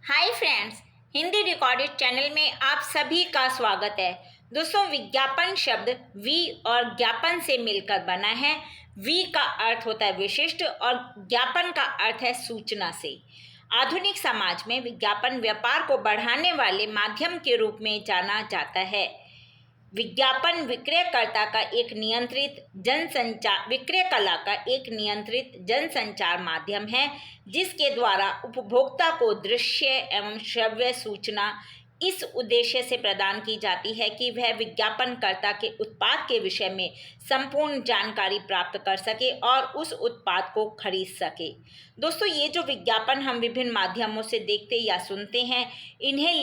Hi friends, Hindi recorded channel में आप सभी का स्वागत है। दोस्तों, विज्ञापन शब्द वी और ज्ञापन से मिलकर बना है। वी का अर्थ होता है विशिष्ट और ज्ञापन का अर्थ है सूचना से। आधुनिक समाज में विज्ञापन व्यापार को बढ़ाने वाले माध्यम के रूप में जाना जाता है। विज्ञापन विक्रयकर्ता का एक नियंत्रित जनसंचार विक्रय कला का एक नियंत्रित जनसंचार माध्यम है, जिसके द्वारा उपभोक्ता को दृश्य एवं श्रव्य सूचना इस उद्देश्य से प्रदान की जाती है कि वह विज्ञापनकर्ता के उत्पाद के विषय में संपूर्ण जानकारी प्राप्त कर सके और उस उत्पाद को खरीद सके। दोस्तों, ये जो विज्ञापन हम विभिन्न माध्यमों से देखते या सुनते हैं, इन्हें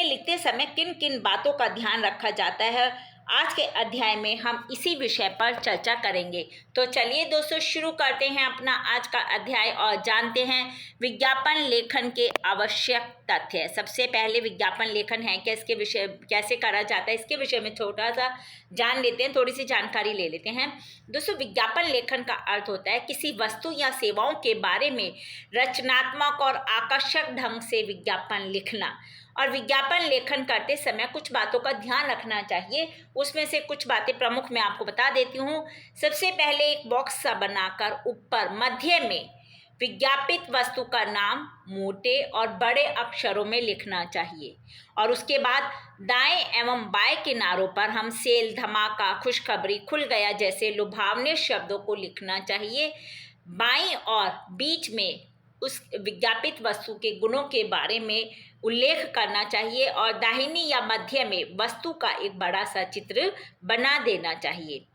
लिखते समय किन किन बातों का ध्यान रखा जाता है, आज के अध्याय में हम इसी विषय पर चर्चा करेंगे। तो चलिए दोस्तों, शुरू करते हैं अपना आज का अध्याय और जानते हैं विज्ञापन लेखन के आवश्यक तथ्य। सबसे पहले विज्ञापन लेखन है क्या, इसके विषय कैसे करा जाता है, इसके विषय में छोटा सा जान लेते हैं, थोड़ी सी जानकारी ले लेते हैं। दोस्तों, विज्ञापन लेखन का अर्थ होता है किसी वस्तु या सेवाओं के बारे में रचनात्मक और आकर्षक ढंग से विज्ञापन लिखना। और विज्ञापन लेखन करते समय कुछ बातों का ध्यान रखना चाहिए। उसमें से कुछ बातें प्रमुख मैं आपको बता देती हूँ। सबसे पहले एक बॉक्स सा बनाकर ऊपर मध्य में विज्ञापित वस्तु का नाम मोटे और बड़े अक्षरों में लिखना चाहिए। और उसके बाद दाएं एवं बाएं किनारों पर हम सेल, धमाका, खुशखबरी, खुल गया जैसे लुभावने शब्दों को लिखना चाहिए। बाईं और बीच में उस विज्ञापित वस्तु के गुणों के बारे में उल्लेख करना चाहिए और दाहिनी या मध्य में वस्तु का एक बड़ा सा चित्र बना देना चाहिए।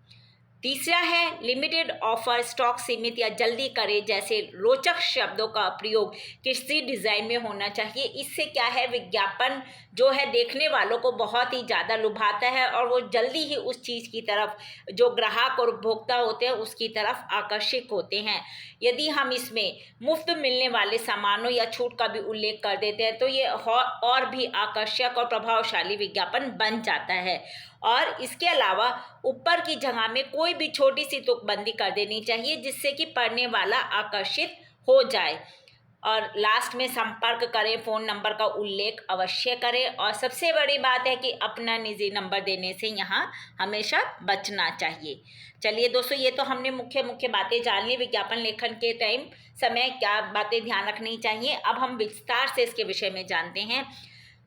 तीसरा है लिमिटेड ऑफर, स्टॉक सीमित या जल्दी करें जैसे रोचक शब्दों का प्रयोग किसी डिज़ाइन में होना चाहिए। इससे क्या है, विज्ञापन जो है देखने वालों को बहुत ही ज़्यादा लुभाता है और वो जल्दी ही उस चीज़ की तरफ, जो ग्राहक और उपभोक्ता होते हैं उसकी तरफ आकर्षित होते हैं। यदि हम इसमें मुफ्त मिलने वाले सामानों या छूट का भी उल्लेख कर देते हैं तो ये और भी आकर्षक और प्रभावशाली विज्ञापन बन जाता है। और इसके अलावा ऊपर की जगह में कोई भी छोटी सी तुकबंदी कर देनी चाहिए जिससे कि पढ़ने वाला आकर्षित हो जाए। और लास्ट में संपर्क करें, फ़ोन नंबर का उल्लेख अवश्य करें। और सबसे बड़ी बात है कि अपना निजी नंबर देने से यहाँ हमेशा बचना चाहिए। चलिए दोस्तों, ये तो हमने मुख्य बातें जान ली। विज्ञापन लेखन के टाइम समय क्या बातें ध्यान रखनी चाहिए, अब हम विस्तार से इसके विषय में जानते हैं।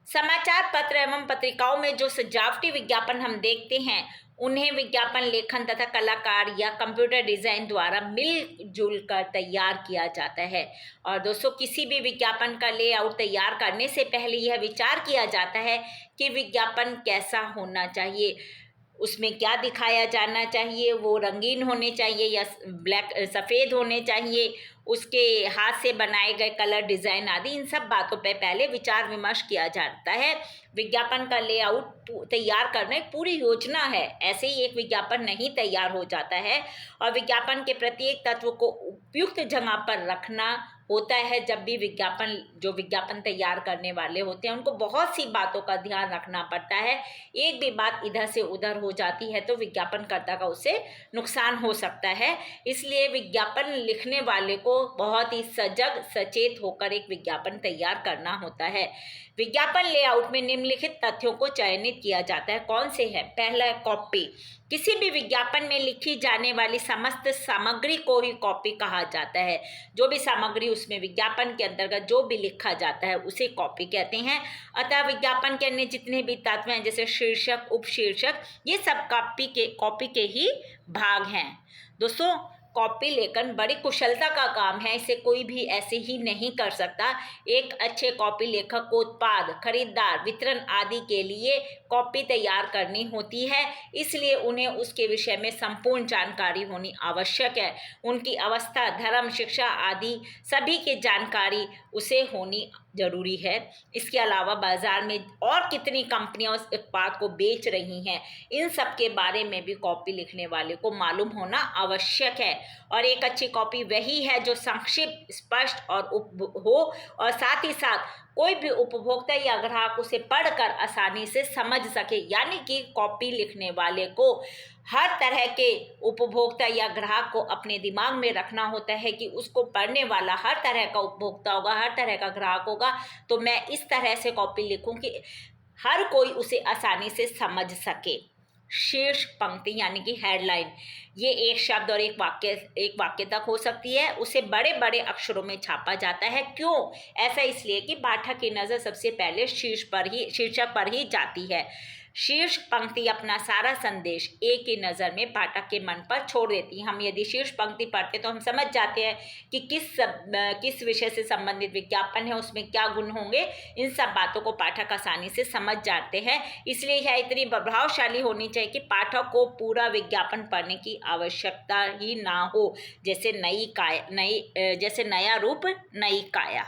समाचार पत्र एवं पत्रिकाओं में जो सजावटी विज्ञापन हम देखते हैं, उन्हें विज्ञापन लेखन तथा कलाकार या कंप्यूटर डिज़ाइन द्वारा मिलजुल कर तैयार किया जाता है। और दोस्तों, किसी भी विज्ञापन का लेआउट तैयार करने से पहले यह विचार किया जाता है कि विज्ञापन कैसा होना चाहिए, उसमें क्या दिखाया जाना चाहिए, वो रंगीन होने चाहिए या सफ़ेद होने चाहिए, उसके हाथ से बनाए गए कलर डिज़ाइन आदि, इन सब बातों पे पहले विचार विमर्श किया जाता है। विज्ञापन का लेआउट तैयार करना एक पूरी योजना है, ऐसे ही एक विज्ञापन नहीं तैयार हो जाता है। और विज्ञापन के प्रत्येक तत्व को उपयुक्त जगह पर रखना होता है। जब भी विज्ञापन तैयार करने वाले होते हैं, उनको बहुत सी बातों का ध्यान रखना पड़ता है। एक भी बात इधर से उधर हो जाती है तो विज्ञापनकर्ता का उससे नुकसान हो सकता है। इसलिए विज्ञापन लिखने वाले को बहुत ही सजग सचेत होकर एक विज्ञापन तैयार करना होता है। विज्ञापन लेआउट में निम्नलिखित तथ्यों को चयनित किया जाता है। कौन से हैं? पहला है कॉपी। किसी भी विज्ञापन में लिखी जाने वाली समस्त सामग्री को ही कॉपी कहा जाता है। जो भी सामग्री उसमें विज्ञापन के अंतर्गत जो भी लिखा जाता है उसे कॉपी कहते हैं। अतः विज्ञापन के अन्य जितने भी तत्व हैं जैसे शीर्षक, उपशीर्षक, ये सब कॉपी के ही भाग हैं। दोस्तों, कॉपी लेखन बड़ी कुशलता का काम है, इसे कोई भी ऐसे ही नहीं कर सकता। एक अच्छे कॉपी लेखक को उत्पाद, खरीदार, वितरण आदि के लिए कॉपी तैयार करनी होती है, इसलिए उन्हें उसके विषय में संपूर्ण जानकारी होनी आवश्यक है। उनकी अवस्था, धर्म, शिक्षा आदि सभी की जानकारी उसे होनी जरूरी है। इसके अलावा बाजार में और कितनी कंपनियां उस उत्पाद को बेच रही हैं, इन सब के बारे में भी कॉपी लिखने वाले को मालूम होना आवश्यक है। और एक अच्छी कॉपी वही है जो संक्षिप्त, स्पष्ट और हो और साथ ही साथ कोई भी उपभोक्ता या ग्राहक उसे पढ़कर आसानी से समझ सके। यानी कि कॉपी लिखने वाले को हर तरह के उपभोक्ता या ग्राहक को अपने दिमाग में रखना होता है कि उसको पढ़ने वाला हर तरह का उपभोक्ता होगा, हर तरह का ग्राहक होगा। तो मैं इस तरह से कॉपी लिखूं कि हर कोई उसे आसानी से समझ सके। शीर्ष पंक्ति यानी कि हेडलाइन, ये एक शब्द और एक वाक्य तक हो सकती है। उसे बड़े बड़े अक्षरों में छापा जाता है। क्यों ऐसा? इसलिए कि पाठक की नज़र सबसे पहले शीर्षक पर ही जाती है। शीर्ष पंक्ति अपना सारा संदेश एक ही नज़र में पाठक के मन पर छोड़ देती है। हम यदि शीर्ष पंक्ति पढ़ते तो हम समझ जाते हैं कि किस विषय से संबंधित विज्ञापन है, उसमें क्या गुण होंगे। इन सब बातों को पाठक आसानी से समझ जाते हैं। इसलिए यह इतनी प्रभावशाली होनी चाहिए कि पाठक को पूरा विज्ञापन पढ़ने की आवश्यकता ही ना हो। जैसे नया रूप नई काया।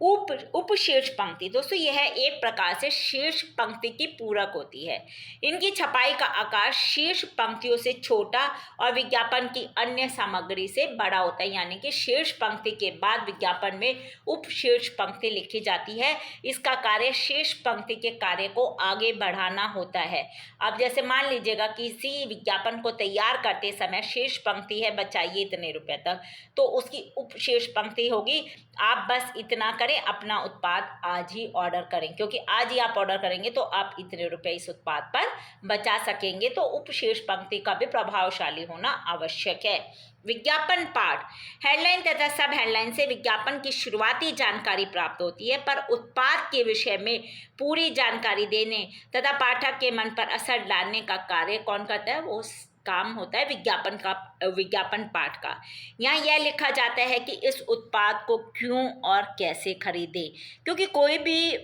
उपशीर्ष पंक्ति, दोस्तों यह एक प्रकार से शीर्ष पंक्ति की पूरक होती है। इनकी छपाई का आकार शीर्ष पंक्तियों से छोटा और विज्ञापन की अन्य सामग्री से बड़ा होता है। यानी कि शीर्ष पंक्ति के बाद विज्ञापन में उपशीर्ष पंक्ति लिखी जाती है। इसका कार्य शीर्ष पंक्ति के कार्य को आगे बढ़ाना होता है। अब जैसे मान लीजिएगा किसी विज्ञापन को तैयार करते समय शीर्ष पंक्ति है बचाइए इतने रुपए तक, तो उसकी उपशीर्ष पंक्ति होगी आप बस इतना करें, अपना उत्पाद आज ही ऑर्डर करें, क्योंकि आज ही आप ऑर्डर करेंगे तो आप इतने रुपए इस उत्पाद पर बचा सकेंगे। तो उपशीर्ष पंक्ति का भी प्रभावशाली होना आवश्यक है। विज्ञापन पाठ, हेडलाइन तथा सब हेडलाइन से विज्ञापन की शुरुआती जानकारी प्राप्त होती है, पर उत्पाद के विषय में पूरी जानकारी देने तथा पाठक के मन पर असर डालने का कार्य कौन करता है? वो काम होता है विज्ञापन पाठ का। यहाँ यह लिखा जाता है कि इस उत्पाद को क्यों और कैसे खरीदें, क्योंकि कोई भी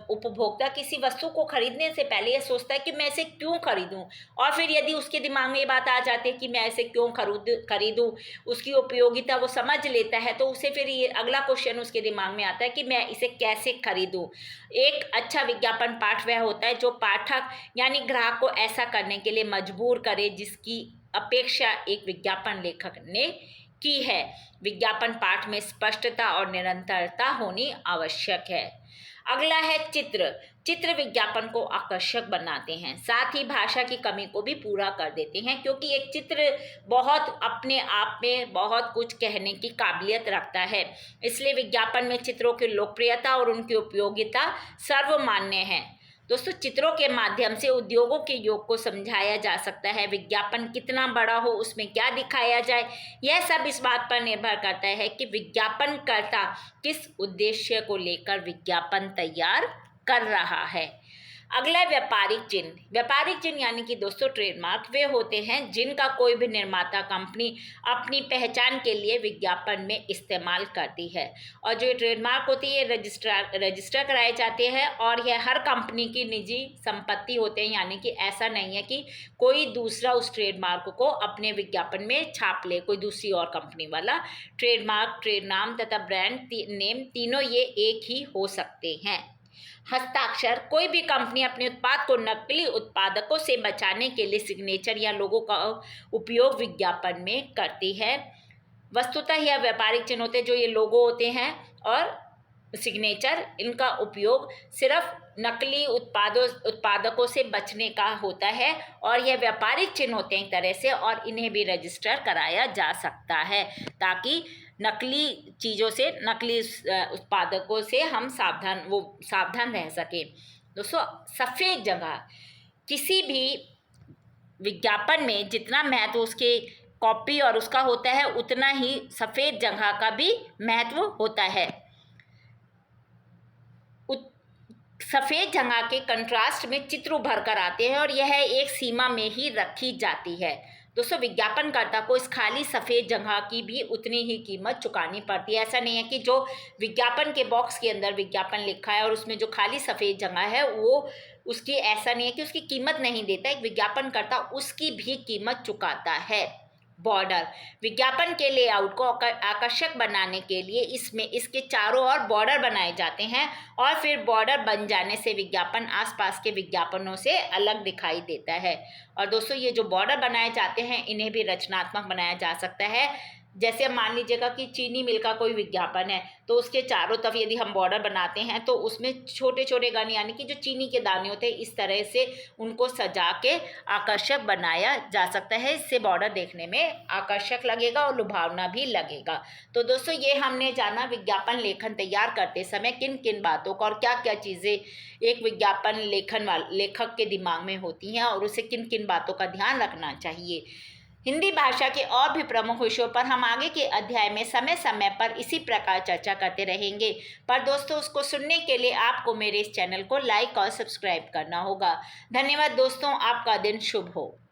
उपभोक्ता किसी वस्तु को खरीदने से पहले यह सोचता है कि मैं इसे क्यों खरीदूं, और फिर यदि उसके दिमाग में ये बात आ जाती है कि मैं इसे क्यों खरीदूं, उसकी उपयोगिता वो समझ लेता है, तो उसे फिर ये अगला क्वेश्चन उसके दिमाग में आता है कि मैं इसे कैसे खरीदूं। एक अच्छा विज्ञापन पाठ वह होता है जो पाठक यानी ग्राहक को ऐसा करने के लिए मजबूर करे जिसकी अपेक्षा एक विज्ञापन लेखक ने की है। विज्ञापन पाठ में स्पष्टता और निरंतरता होनी आवश्यक है। अगला है चित्र विज्ञापन को आकर्षक बनाते हैं, साथ ही भाषा की कमी को भी पूरा कर देते हैं, क्योंकि एक चित्र बहुत अपने आप में बहुत कुछ कहने की काबिलियत रखता है। इसलिए विज्ञापन में चित्रों की लोकप्रियता और उनकी उपयोगिता सर्वमान्य है। दोस्तों चित्रों के माध्यम से उद्योगों के योग को समझाया जा सकता है। विज्ञापन कितना बड़ा हो, उसमें क्या दिखाया जाए, यह सब इस बात पर निर्भर करता है कि विज्ञापनकर्ता किस उद्देश्य को लेकर विज्ञापन तैयार कर रहा है। अगला व्यापारिक चिन्ह यानी कि दोस्तों ट्रेडमार्क वे होते हैं जिनका कोई भी निर्माता कंपनी अपनी पहचान के लिए विज्ञापन में इस्तेमाल करती है। और जो ये ट्रेडमार्क होती है रजिस्टर कराए जाते हैं, और यह हर कंपनी की निजी संपत्ति होते हैं। यानी कि ऐसा नहीं है कि कोई दूसरा उस ट्रेडमार्क को अपने विज्ञापन में छाप ले, कोई दूसरी और कंपनी वाला। ट्रेडमार्क, ट्रेड नाम तथा ब्रांड नेम तीनों ये एक ही हो सकते हैं। हस्ताक्षर, कोई भी कंपनी अपने उत्पाद को नकली उत्पादकों से बचाने के लिए सिग्नेचर या लोगो का उपयोग विज्ञापन में करती है। वस्तुतः यह व्यापारिक चिन्ह होते हैं, जो ये लोगो होते हैं और सिग्नेचर, इनका उपयोग सिर्फ नकली उत्पादकों से बचने का होता है, और यह व्यापारिक चिन्ह होते हैं एक तरह से, और इन्हें भी रजिस्टर कराया जा सकता है ताकि नकली चीज़ों से, नकली उत्पादकों से हम सावधान रह सकें। दोस्तों सफ़ेद जगह, किसी भी विज्ञापन में जितना महत्व उसके कॉपी और उसका होता है, उतना ही सफ़ेद जगह का भी महत्व होता है। सफ़ेद जगह के कंट्रास्ट में चित्र उभर कर आते हैं, और यह एक सीमा में ही रखी जाती है। दोस्तों विज्ञापनकर्ता को इस खाली सफ़ेद जगह की भी उतनी ही कीमत चुकानी पड़ती है। ऐसा नहीं है कि जो विज्ञापन के बॉक्स के अंदर विज्ञापन लिखा है और उसमें जो खाली सफ़ेद जगह है वो उसकी, ऐसा नहीं है कि उसकी कीमत नहीं देता। एक विज्ञापनकर्ता उसकी भी कीमत चुकाता है। बॉर्डर, विज्ञापन के लेआउट को आकर्षक बनाने के लिए इसमें इसके चारों ओर बॉर्डर बनाए जाते हैं, और फिर बॉर्डर बन जाने से विज्ञापन आसपास के विज्ञापनों से अलग दिखाई देता है। और दोस्तों ये जो बॉर्डर बनाए जाते हैं इन्हें भी रचनात्मक बनाया जा सकता है। जैसे मान लीजिएगा कि चीनी मिल का कोई विज्ञापन है, तो उसके चारों तरफ यदि हम बॉर्डर बनाते हैं तो उसमें छोटे छोटे गन यानी कि जो चीनी के दाने होते हैं इस तरह से उनको सजा के आकर्षक बनाया जा सकता है। इससे बॉर्डर देखने में आकर्षक लगेगा और लुभावना भी लगेगा। तो दोस्तों ये हमने जाना विज्ञापन लेखन तैयार करते समय किन किन बातों का और क्या क्या चीज़ें एक विज्ञापन लेखक के दिमाग में होती हैं और उसे किन किन बातों का ध्यान रखना चाहिए। हिंदी भाषा के और भी प्रमुख विषयों पर हम आगे के अध्याय में समय समय पर इसी प्रकार चर्चा करते रहेंगे। पर दोस्तों उसको सुनने के लिए आपको मेरे इस चैनल को लाइक और सब्सक्राइब करना होगा। धन्यवाद दोस्तों, आपका दिन शुभ हो।